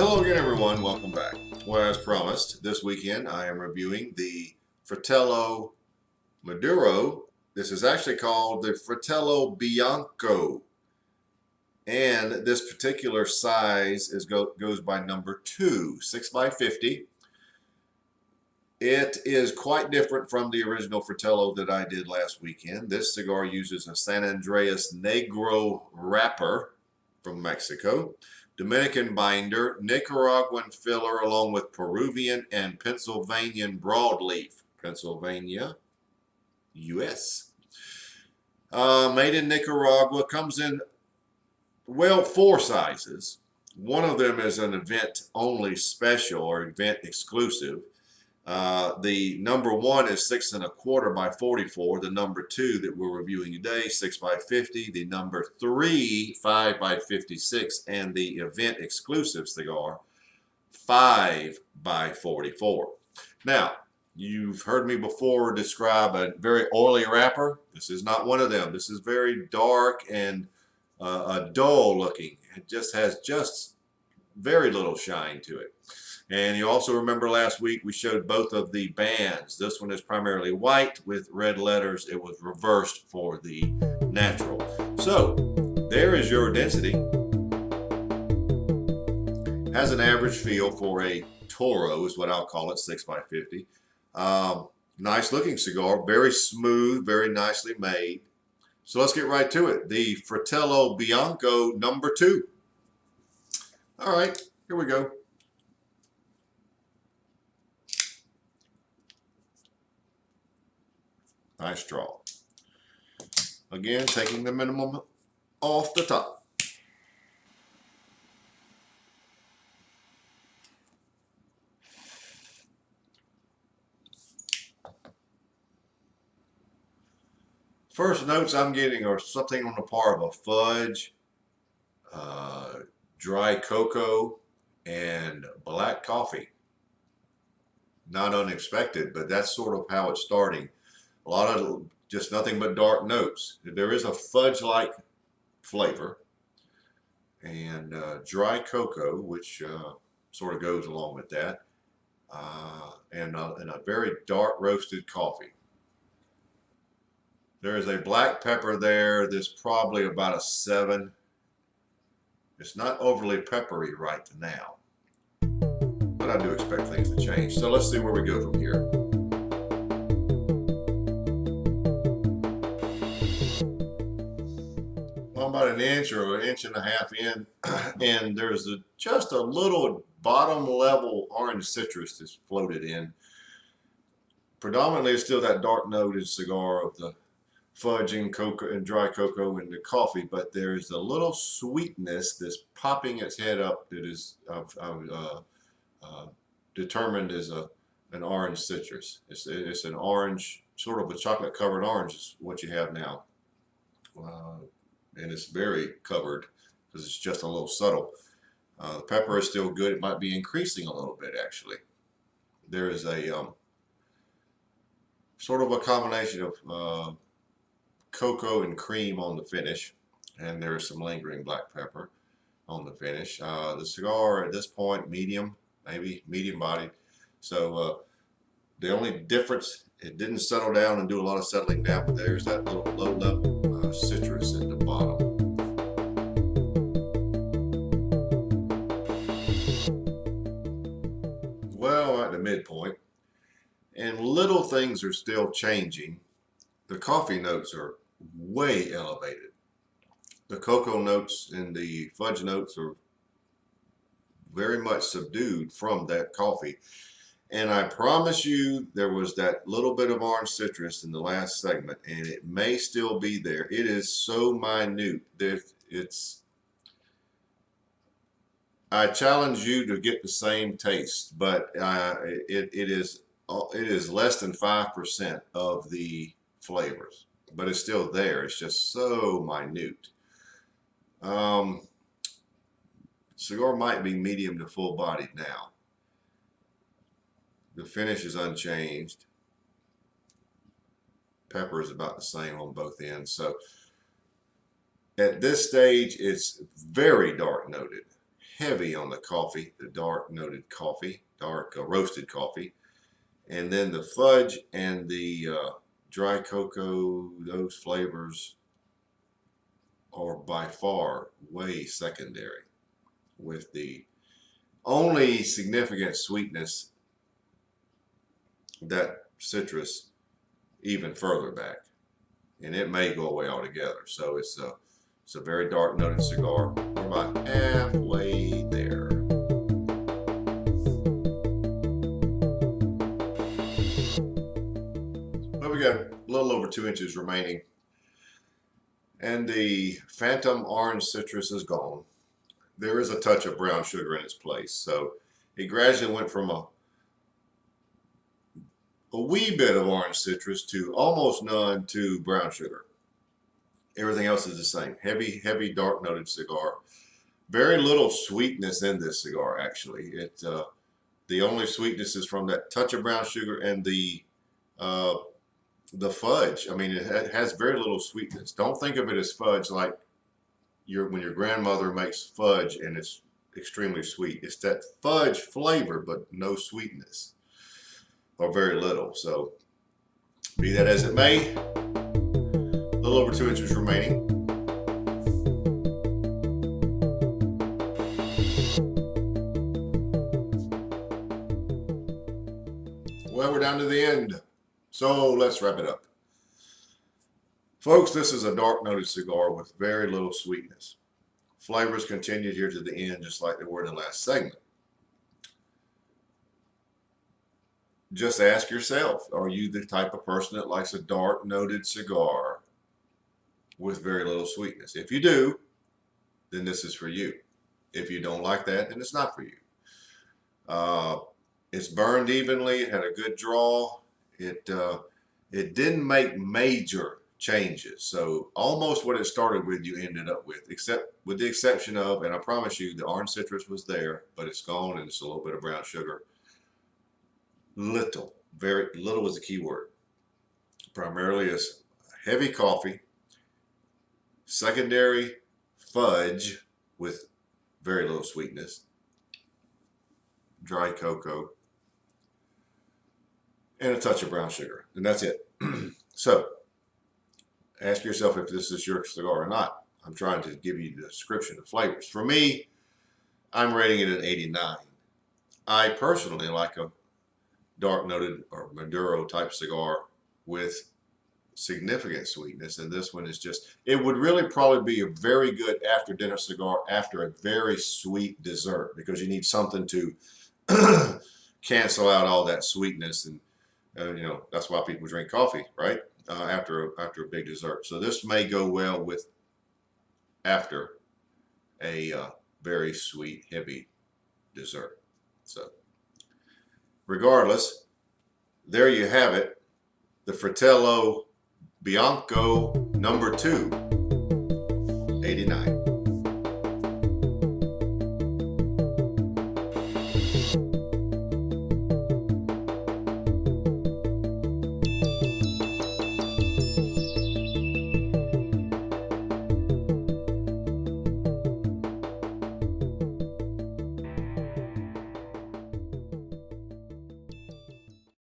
Hello again, everyone. Welcome back. Well, as promised, this weekend I am reviewing the Fratello Maduro. This is actually called the Fratello Bianco, and this particular size goes by number 2, 6 by 50. It is quite different from the original Fratello that I did last weekend. This cigar uses a San Andreas Negro wrapper from Mexico, Dominican binder, Nicaraguan filler, along with Peruvian and Pennsylvanian broadleaf. Pennsylvania, U.S. Made in Nicaragua. Comes in, well, 4 sizes. One of them is an event-only special or event exclusive. The number 1 is 6 1/4 by 44. The number 2 that we're reviewing today, 6 by 50. The number 3, 5 by 56, and the event exclusive cigar, 5 by 44. Now, you've heard me before describe a very oily wrapper. This is not one of them. This is very dark and dull looking. It just has very little shine to it. And you also remember last week we showed both of the bands. This one is primarily white with red letters. It was reversed for the natural. So there is your density. Has an average feel for a Toro is what I'll call it, 6 by 50. Nice looking cigar, very smooth, very nicely made. So let's get right to it. The Fratello Bianco number 2. All right, here we go. Nice draw. Again, taking the minimum off the top. First notes I'm getting are something on the par of a fudge, dry cocoa, and black coffee. Not unexpected, but that's sort of how it's starting. A lot of just nothing but dark notes. There is a fudge-like flavor, and dry cocoa, which sort of goes along with that, and a very dark roasted coffee. There is a black pepper there that's probably about a 7. It's not overly peppery right now, but I do expect things to change. So let's see where we go from here. About an inch or an inch and a half in, and there's just a little bottom level orange citrus that's floated in. Predominantly it's still that dark noted cigar of the fudge and cocoa and dry cocoa and the coffee, but there's a little sweetness that's popping its head up that is determined as an orange citrus. It's an orange, sort of a chocolate covered orange is what you have now. And it's very covered because it's just a little subtle. The pepper is still good. It might be increasing a little bit, actually. There is a sort of a combination of cocoa and cream on the finish, and there is some lingering black pepper on the finish. The cigar at this point, medium, maybe medium bodied. So the only difference, it didn't settle down and do a lot of settling down, but there's that little low level citrus at the bottom. Well, at the midpoint, and little things are still changing. The coffee notes are way elevated. The cocoa notes and the fudge notes are very much subdued from that coffee. And I promise you there was that little bit of orange citrus in the last segment, and it may still be there. It is so minute that I challenge you to get the same taste, but it is less than 5% of the flavors, but it's still there. It's just so minute. Cigar might be medium to full bodied now. The finish is unchanged. Pepper is about the same on both ends. So at this stage, it's very dark noted, heavy on the coffee, the dark noted coffee, dark roasted coffee. And then the fudge and the dry cocoa, those flavors are by far way secondary, with the only significant sweetness, that citrus, even further back, and it may go away altogether. So it's a very dark noted cigar. We're about halfway there. Well, we got a little over 2 inches remaining, and the phantom orange citrus is gone. There is a touch of brown sugar in its place, so it gradually went from a wee bit of orange citrus to almost none to brown sugar. Everything else is the same. Heavy, heavy, dark noted cigar. Very little sweetness in this cigar, actually. The only sweetness is from that touch of brown sugar and the fudge. I mean, it has very little sweetness. Don't think of it as fudge like when your grandmother makes fudge and it's extremely sweet. It's that fudge flavor, but no sweetness, or very little. So be that as it may, a little over 2 inches remaining. Well, we're down to the end, so let's wrap it up. Folks, this is a dark noted cigar with very little sweetness. Flavors continued here to the end, just like they were in the last segment. Just ask yourself, are you the type of person that likes a dark noted cigar with very little sweetness? If you do, then this is for you. If you don't like that, then it's not for you. It's burned evenly. It had a good draw. It didn't make major changes. So almost what it started with, you ended up with, except with the exception of, and I promise you, the orange citrus was there, but it's gone, and it's a little bit of brown sugar. Little, very little is the key word. Primarily is heavy coffee, secondary fudge with very little sweetness, dry cocoa, and a touch of brown sugar, and that's it. So ask yourself if this is your cigar or not. I'm trying to give you the description of flavors. For me, I'm rating it at 89. I personally like a dark noted or Maduro type cigar with significant sweetness, and this one is just, it would really probably be a very good after dinner cigar after a very sweet dessert, because you need something to cancel out all that sweetness, and you know, that's why people drink coffee, right? After a big dessert. So this may go well with after a very sweet, heavy dessert. So regardless, there you have it, the Fratello Bianco #2, 89.